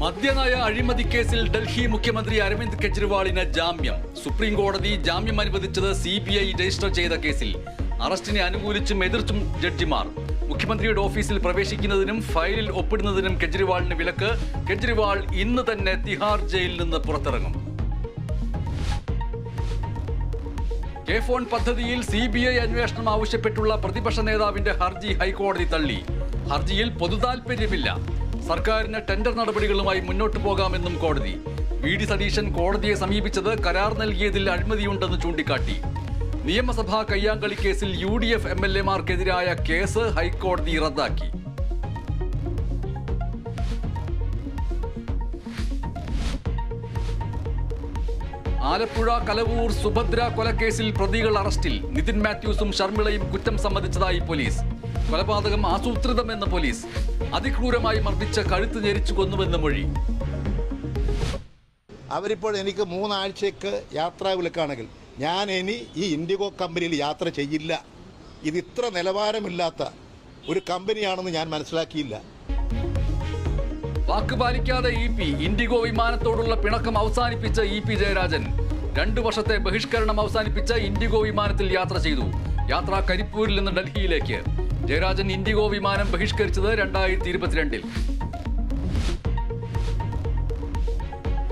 മദ്യനയ അഴിമതി കേസിൽ ഡൽഹി മുഖ്യമന്ത്രി അരവിന്ദ് കെജ്രിവാളിന് ജാമ്യം. സുപ്രീം കോടതി ജാമ്യം അനുവദിച്ചത് CBI രജിസ്റ്റർ ചെയ്ത കേസിൽ. അറസ്റ്റിനെ അനുകൂലിച്ചും എതിർത്തും ജഡ്ജിമാർ. മുഖ്യമന്ത്രിയുടെ ഓഫീസിൽ പ്രവേശിക്കുന്നതിനും ഫയലിൽ ഒപ്പിടുന്നതിനും കെജ്രിവാളിന് വിലക്ക്. കെജ്രിവാൾ ഇന്ന് തന്നെ തിഹാർ ജയിലിൽ നിന്ന് പുറത്തിറങ്ങും. കെ ഫോൺ പദ്ധതിയിൽ CBI അന്വേഷണം ആവശ്യപ്പെട്ടുള്ള പ്രതിപക്ഷ നേതാവിന്റെ ഹർജി ഹൈക്കോടതി തള്ളി. ഹർജിയിൽ പൊതുതാൽപര്യമില്ല. സർക്കാരിന് ടെൻഡർ നടപടികളുമായി മുന്നോട്ടു പോകാമെന്നും കോടതി. VD സതീശൻ കോടതിയെ സമീപിച്ചത് കരാർ നൽകിയതിൽ അഴിമതിയുണ്ടെന്ന് ചൂണ്ടിക്കാട്ടി. നിയമസഭാ കയ്യാങ്കളി കേസിൽ UDF MLA-മാർക്കെതിരായ കേസ് ഹൈക്കോടതി റദ്ദാക്കി. ആലപ്പുഴ കലവൂർ സുഭദ്ര കൊലക്കേസിൽ പ്രതികൾ അറസ്റ്റിൽ. നിതിൻ മാത്യൂസും ഷർമിളയും കുറ്റം സമ്മതിച്ചതായി പോലീസ്. കൊലപാതകം ആസൂത്രിതമെന്ന് പോലീസ്. അതിക്രൂരമായി മർദ്ദിച്ച കഴുത്ത് ഞെരിച്ചു കൊന്നുവെന്ന് മൊഴി. അവരിപ്പോൾ എനിക്ക് 3 ആഴ്ചയ്ക്ക് യാത്രാ വിലക്കാണെങ്കിൽ ഞാൻ ഇനി ഈ ഇൻഡിഗോ കമ്പനിയിൽ യാത്ര ചെയ്യില്ല. ഇത് ഇത്ര നിലവാരമില്ലാത്ത ഒരു കമ്പനിയാണെന്ന് ഞാൻ മനസ്സിലാക്കിയില്ല. വാക്ക് പാലിക്കാതെ EP. ഇൻഡിഗോ വിമാനത്തോടുള്ള പിണക്കം അവസാനിപ്പിച്ച EP ജയരാജൻ. 2 വർഷത്തെ ബഹിഷ്കരണം അവസാനിപ്പിച്ച ഇൻഡിഗോ വിമാനത്തിൽ യാത്ര ചെയ്തു. യാത്ര കരിപ്പൂരിൽ നിന്ന് ഡൽഹിയിലേക്ക്. ജയരാജൻ ഇൻഡിഗോ വിമാനം ബഹിഷ്കരിച്ചത് 2022-ൽ.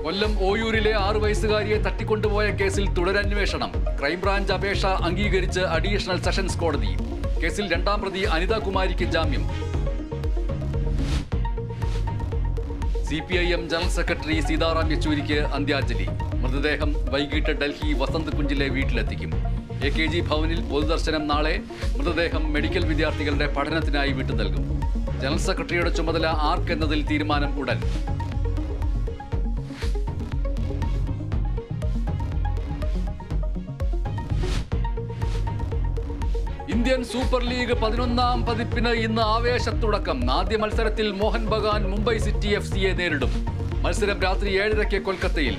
കൊല്ലം ഓയൂരിലെ 6 വയസ്സുകാരിയെ തട്ടിക്കൊണ്ടുപോയ കേസിൽ തുടരന്വേഷണം. ക്രൈംബ്രാഞ്ച് അപേക്ഷ അംഗീകരിച്ച് അഡീഷണൽ സെഷൻസ് കോടതി. കേസിൽ 2ാം പ്രതി അനിതാകുമാരിക്ക് ജാമ്യം. CPIM ജനറൽ സെക്രട്ടറി സീതാറാം യെച്ചൂരിക്ക് അന്ത്യാഞ്ജലി. മൃതദേഹം വൈകിട്ട് ഡൽഹി വസന്ത് കുഞ്ചിലെ വീട്ടിലെത്തിക്കും. AKG ഭവനിൽ പൊതുദർശനം നാളെ. മൃതദേഹം മെഡിക്കൽ വിദ്യാർത്ഥികളുടെ പഠനത്തിനായി വിട്ടു നൽകും. ജനറൽ സെക്രട്ടറിയുടെ ചുമതല ആർക്കെന്നതിൽ തീരുമാനം ഉടൻ. ഇന്ത്യൻ സൂപ്പർ ലീഗ് 11ാം പതിപ്പിന് ഇന്ന് ആവേശത്തുടക്കം. ആദ്യ മത്സരത്തിൽ മോഹൻ ബഗാൻ മുംബൈ സിറ്റി FCയെ നേരിടും. മത്സരം രാത്രി 7:30 കൊൽക്കത്തയിൽ.